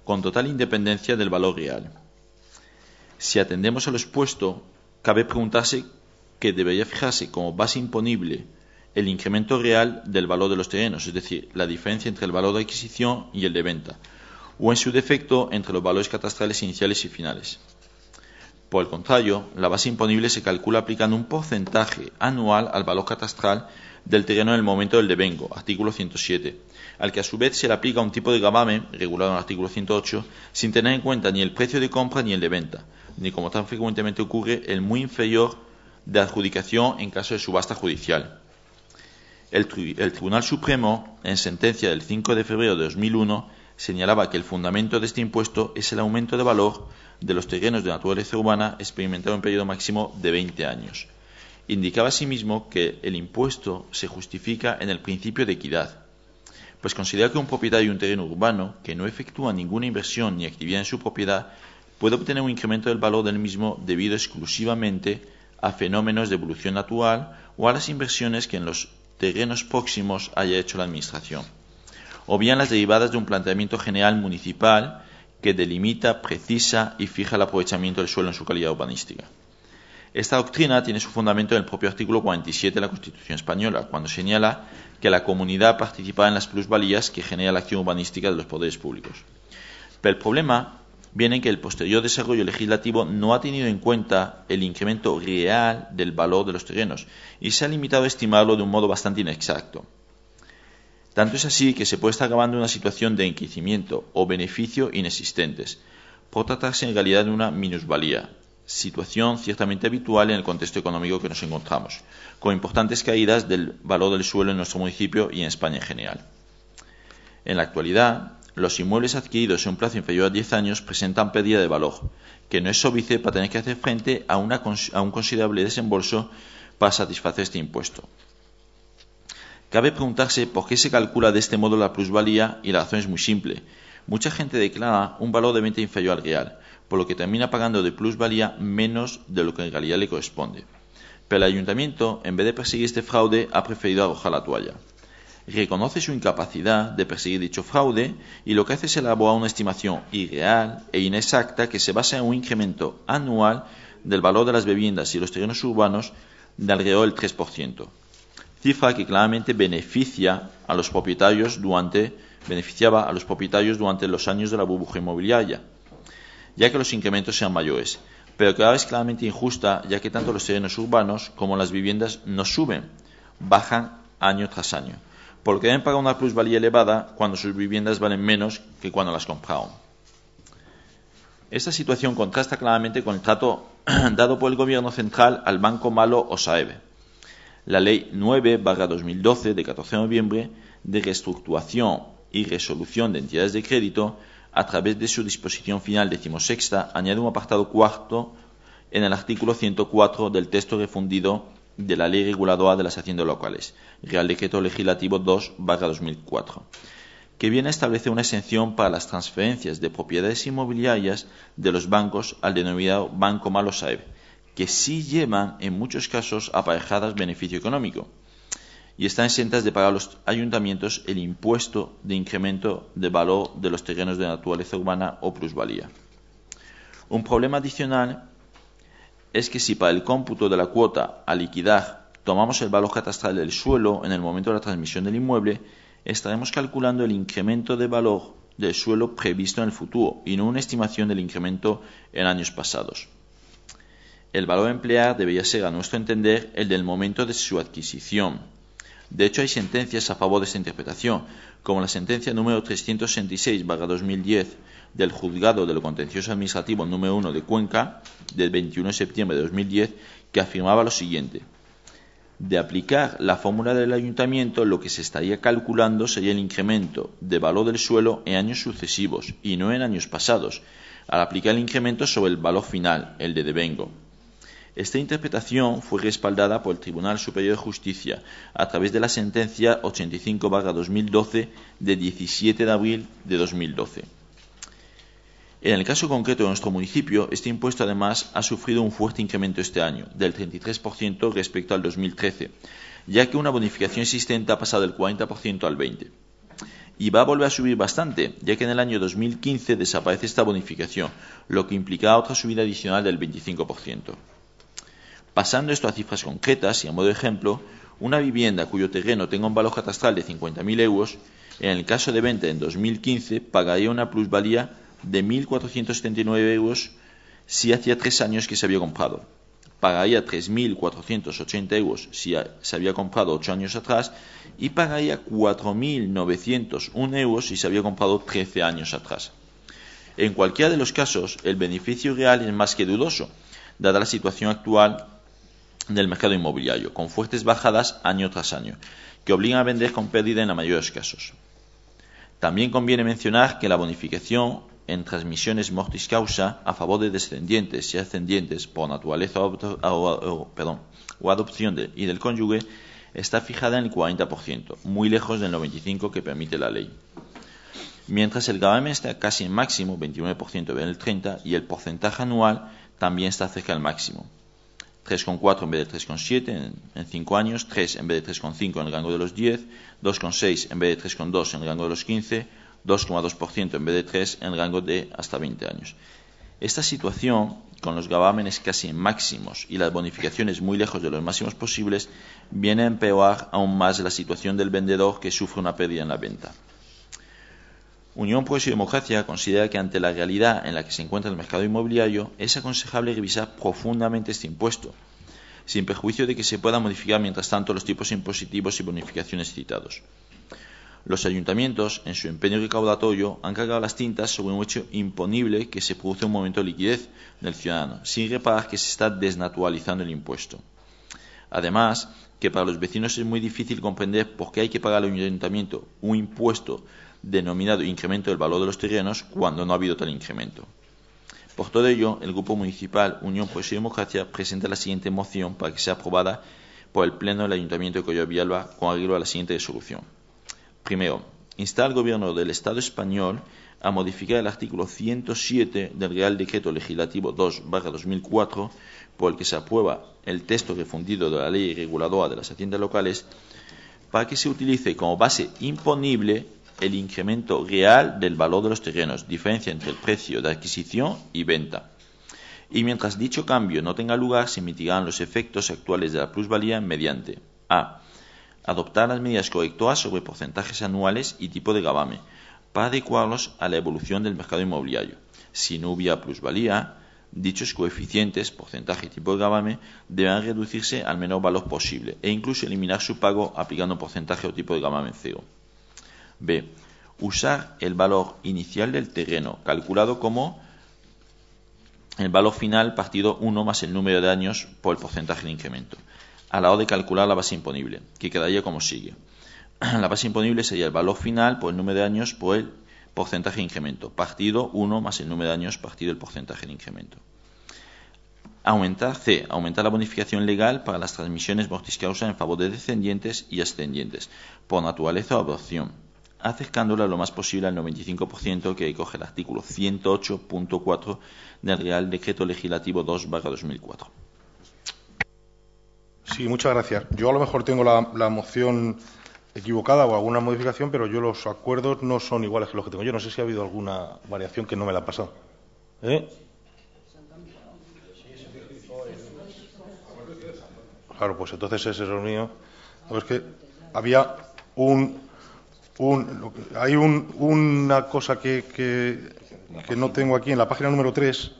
con total independencia del valor real. Si atendemos a lo expuesto, cabe preguntarse que debería fijarse como base imponible el incremento real del valor de los terrenos, es decir, la diferencia entre el valor de adquisición y el de venta, o en su defecto entre los valores catastrales iniciales y finales. Por el contrario, la base imponible se calcula aplicando un porcentaje anual al valor catastral del terreno en el momento del devengo, artículo 107, al que a su vez se le aplica un tipo de gravamen, regulado en el artículo 108, sin tener en cuenta ni el precio de compra ni el de venta, ni como tan frecuentemente ocurre, el muy inferior de adjudicación en caso de subasta judicial. El Tribunal Supremo, en sentencia del 5 de febrero de 2001, señalaba que el fundamento de este impuesto es el aumento de valor de los terrenos de naturaleza urbana experimentado en un periodo máximo de 20 años. Indicaba asimismo que el impuesto se justifica en el principio de equidad, pues considera que un propietario de un terreno urbano que no efectúa ninguna inversión ni actividad en su propiedad puede obtener un incremento del valor del mismo debido exclusivamente a fenómenos de evolución natural o a las inversiones que en los terrenos próximos haya hecho la Administración, o bien las derivadas de un planteamiento general municipal que delimita, precisa y fija el aprovechamiento del suelo en su calidad urbanística. Esta doctrina tiene su fundamento en el propio artículo 47 de la Constitución española, cuando señala que la comunidad participa en las plusvalías que genera la acción urbanística de los poderes públicos. Pero el problema viene en que el posterior desarrollo legislativo no ha tenido en cuenta el incremento real del valor de los terrenos y se ha limitado a estimarlo de un modo bastante inexacto. Tanto es así que se puede estar grabando una situación de enriquecimiento o beneficio inexistentes, por tratarse en realidad de una minusvalía, situación ciertamente habitual en el contexto económico que nos encontramos, con importantes caídas del valor del suelo en nuestro municipio y en España en general. En la actualidad, los inmuebles adquiridos en un plazo inferior a 10 años presentan pérdida de valor, que no es óbice para tener que hacer frente a un considerable desembolso para satisfacer este impuesto. Cabe preguntarse por qué se calcula de este modo la plusvalía y la razón es muy simple. Mucha gente declara un valor de venta inferior al real, por lo que termina pagando de plusvalía menos de lo que en realidad le corresponde. Pero el ayuntamiento, en vez de perseguir este fraude, ha preferido arrojar la toalla. Reconoce su incapacidad de perseguir dicho fraude y lo que hace es elaborar una estimación irreal e inexacta que se basa en un incremento anual del valor de las viviendas y los terrenos urbanos de alrededor del 3%, cifra que claramente beneficiaba a los propietarios durante los años de la burbuja inmobiliaria, ya que los incrementos sean mayores, pero que ahora es claramente injusta, ya que tanto los terrenos urbanos como las viviendas no suben, bajan año tras año, por lo que deben pagar una plusvalía elevada cuando sus viviendas valen menos que cuando las compraron. Esta situación contrasta claramente con el trato dado por el gobierno central al Banco Malo o SAEB. La Ley 9/2012 de 14 de noviembre de reestructuración y resolución de entidades de crédito, a través de su disposición final 16ª, añade un apartado cuarto en el artículo 104 del texto refundido de la Ley Reguladora de las Haciendas Locales, Real Decreto Legislativo 2/2004, que viene a establecer una exención para las transferencias de propiedades inmobiliarias de los bancos al denominado Banco Malo SAEB, que sí llevan en muchos casos aparejadas beneficio económico y están exentas de pagar a los ayuntamientos el impuesto de incremento de valor de los terrenos de naturaleza urbana o plusvalía. Un problema adicional es que si para el cómputo de la cuota a liquidar tomamos el valor catastral del suelo en el momento de la transmisión del inmueble, estaremos calculando el incremento de valor del suelo previsto en el futuro y no una estimación del incremento en años pasados. El valor a emplear debería ser, a nuestro entender, el del momento de su adquisición. De hecho, hay sentencias a favor de esta interpretación, como la sentencia número 366/2010 del Juzgado de lo Contencioso Administrativo número 1 de Cuenca, del 21 de septiembre de 2010, que afirmaba lo siguiente: de aplicar la fórmula del ayuntamiento, lo que se estaría calculando sería el incremento de valor del suelo en años sucesivos y no en años pasados, al aplicar el incremento sobre el valor final, el de devengo. Esta interpretación fue respaldada por el Tribunal Superior de Justicia a través de la sentencia 85/2012 de 17 de abril de 2012. En el caso concreto de nuestro municipio, este impuesto además ha sufrido un fuerte incremento este año, del 33% respecto al 2013, ya que una bonificación existente ha pasado del 40% al 20%. y va a volver a subir bastante, ya que en el año 2015 desaparece esta bonificación, lo que implicará otra subida adicional del 25%. Pasando esto a cifras concretas y a modo de ejemplo, una vivienda cuyo terreno tenga un valor catastral de 50.000 euros, en el caso de venta en 2015 pagaría una plusvalía de 1.479 euros si hacía 3 años que se había comprado. Pagaría 3.480 euros si se había comprado 8 años atrás y pagaría 4.901 euros si se había comprado 13 años atrás. En cualquiera de los casos, el beneficio real es más que dudoso, dada la situación actual del mercado inmobiliario, con fuertes bajadas año tras año, que obligan a vender con pérdida en la mayoría de los casos. También conviene mencionar que la bonificación en transmisiones mortis causa a favor de descendientes y ascendientes por naturaleza o adopción y del cónyuge está fijada en el 40%, muy lejos del 95% que permite la ley. Mientras el gravamen está casi en máximo, 29% en el 30%, y el porcentaje anual también está cerca del máximo. 3,4 en vez de 3,7 en 5 años, 3 en vez de 3,5 en el rango de los 10, 2,6 en vez de 3,2 en el rango de los 15, 2,2% en vez de 3 en el rango de hasta 20 años. Esta situación, con los gravámenes casi en máximos y las bonificaciones muy lejos de los máximos posibles, viene a empeorar aún más la situación del vendedor que sufre una pérdida en la venta. Unión Progreso y Democracia considera que ante la realidad en la que se encuentra el mercado inmobiliario es aconsejable revisar profundamente este impuesto, sin perjuicio de que se puedan modificar mientras tanto los tipos impositivos y bonificaciones citados. Los ayuntamientos, en su empeño recaudatorio, han cargado las tintas sobre un hecho imponible que se produce un momento de liquidez del ciudadano, sin reparar que se está desnaturalizando el impuesto. Además, que para los vecinos es muy difícil comprender por qué hay que pagar al ayuntamiento un impuesto denominado incremento del valor de los terrenos cuando no ha habido tal incremento. Por todo ello, el Grupo Municipal Unión Progreso y Democracia presenta la siguiente moción para que sea aprobada por el Pleno del Ayuntamiento de Collado Villalba con arreglo a la siguiente resolución. Primero, instar al Gobierno del Estado español a modificar el artículo 107 del Real Decreto Legislativo 2/2004, por el que se aprueba el texto refundido de la Ley Reguladora de las Haciendas Locales, para que se utilice como base imponible el incremento real del valor de los terrenos, diferencia entre el precio de adquisición y venta. Y mientras dicho cambio no tenga lugar, se mitigarán los efectos actuales de la plusvalía mediante a. Adoptar las medidas correctoras sobre porcentajes anuales y tipo de gravamen, para adecuarlos a la evolución del mercado inmobiliario. Si no hubiera plusvalía, dichos coeficientes, porcentaje y tipo de gravamen, deberán reducirse al menor valor posible e incluso eliminar su pago aplicando un porcentaje o tipo de gravamen cero. B. Usar el valor inicial del terreno, calculado como el valor final partido 1 más el número de años por el porcentaje de incremento, a la hora de calcular la base imponible, que quedaría como sigue. La base imponible sería el valor final por el número de años por el porcentaje de incremento, partido 1 más el número de años partido el porcentaje de incremento. Aumentar la bonificación legal para las transmisiones mortis causa en favor de descendientes y ascendientes, por naturaleza o adopción, acercándola lo más posible al 95% que recoge el artículo 108.4 del Real Decreto Legislativo 2/2004. Sí, muchas gracias. Yo a lo mejor tengo la moción equivocada o alguna modificación, pero yo los acuerdos no son iguales que los que tengo yo. No sé si ha habido alguna variación que no me la ha pasado. Claro, pues entonces ese es el mío. No, es que había hay una cosa que no tengo aquí en la página número 3,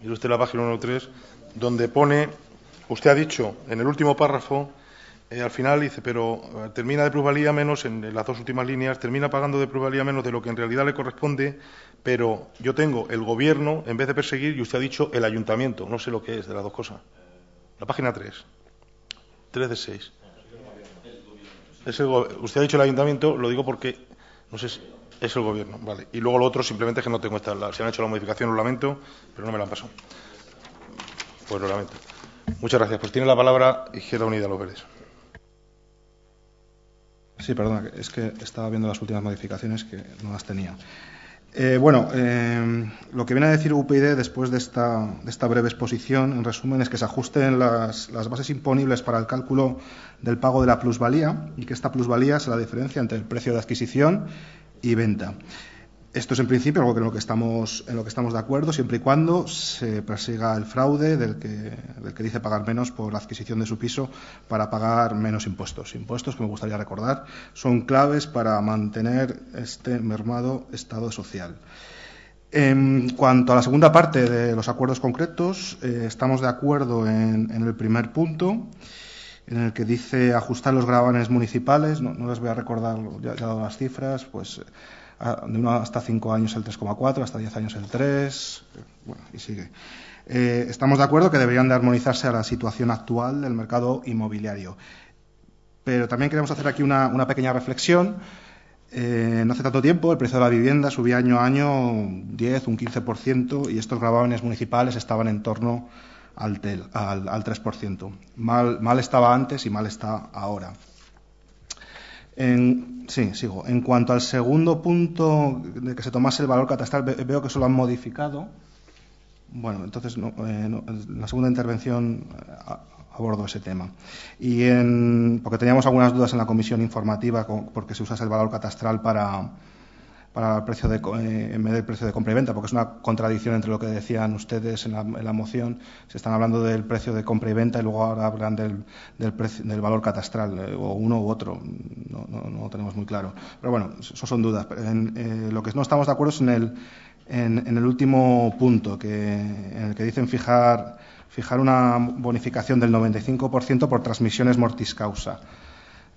mire usted la página número 3, donde pone, usted ha dicho en el último párrafo, al final dice, pero termina de plusvalía menos, en las dos últimas líneas, termina pagando de plusvalía menos de lo que en realidad le corresponde, pero yo tengo el gobierno en vez de perseguir y usted ha dicho el ayuntamiento, no sé lo que es de las dos cosas. La página 3 de 6. Usted ha dicho el ayuntamiento, lo digo porque no sé si es el gobierno, vale. Y luego lo otro simplemente es que no tengo si han hecho la modificación, lo lamento, pero no me la han pasado. Pues lo lamento. Muchas gracias. Pues tiene la palabra Izquierda Unida, Los Verdes. Sí, perdona, es que estaba viendo las últimas modificaciones que no las tenía. Lo que viene a decir UPyD después de esta breve exposición, en resumen, es que se ajusten las bases imponibles para el cálculo del pago de la plusvalía y que esta plusvalía sea la diferencia entre el precio de adquisición y venta. Esto es en principio algo en lo que estamos de acuerdo, siempre y cuando se persiga el fraude del que dice pagar menos por la adquisición de su piso para pagar menos impuestos. Impuestos que me gustaría recordar son claves para mantener este mermado estado social. En cuanto a la segunda parte de los acuerdos concretos, estamos de acuerdo en el primer punto, en el que dice ajustar los gravámenes municipales. No les voy a recordar, ya he dado las cifras, pues de 1 hasta 5 años el 3,4, hasta 10 años el 3, bueno, y sigue. Estamos de acuerdo que deberían de armonizarse a la situación actual del mercado inmobiliario. Pero también queremos hacer aquí una pequeña reflexión. No hace tanto tiempo el precio de la vivienda subía año a año 10, un 15%, y estos gravámenes municipales estaban en torno al 3%. Mal estaba antes y mal está ahora. Sigo. En cuanto al segundo punto, de que se tomase el valor catastral, veo que eso lo han modificado. Bueno, entonces en la segunda intervención abordo ese tema. Porque teníamos algunas dudas en la comisión informativa porque se usase el valor catastral para el precio en vez del precio de compra y venta, porque es una contradicción entre lo que decían ustedes en la moción. Se están hablando del precio de compra y venta y luego ahora hablan del valor catastral, o uno u otro. No lo tenemos muy claro. Pero bueno, eso son dudas. Lo que no estamos de acuerdo es en el último punto, en el que dicen fijar una bonificación del 95% por transmisiones mortis causa.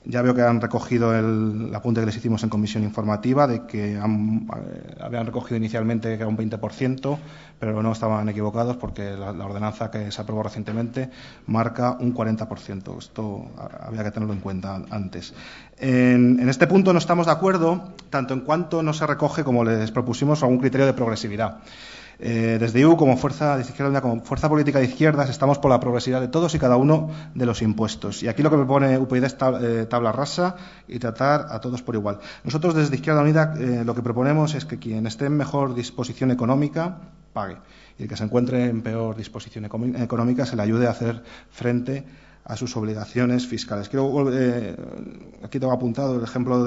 Ya veo que han recogido el apunte que les hicimos en comisión informativa de que habían recogido inicialmente que era un 20%, pero no estaban equivocados porque la ordenanza que se aprobó recientemente marca un 40%. Esto había que tenerlo en cuenta antes. En este punto no estamos de acuerdo, tanto en cuanto no se recoge, como les propusimos, algún criterio de progresividad. Desde IU, como fuerza política de izquierdas, estamos por la progresividad de todos y cada uno de los impuestos. Y aquí lo que propone UPyD es tabla rasa y tratar a todos por igual. Nosotros, desde Izquierda Unida, lo que proponemos es que quien esté en mejor disposición económica pague, y el que se encuentre en peor disposición económica se le ayude a hacer frente a sus obligaciones fiscales. Aquí tengo apuntado el ejemplo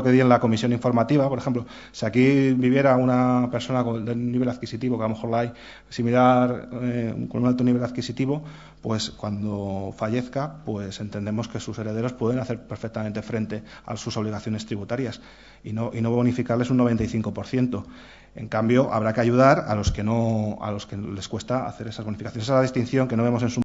que di en la comisión informativa. Por ejemplo, si aquí viviera una persona de un nivel adquisitivo, que a lo mejor la hay similar, con un alto nivel adquisitivo, pues cuando fallezca, pues entendemos que sus herederos pueden hacer perfectamente frente a sus obligaciones tributarias y no bonificarles un 95%. En cambio, habrá que ayudar a los que les cuesta hacer esas bonificaciones. Esa es la distinción que no vemos en su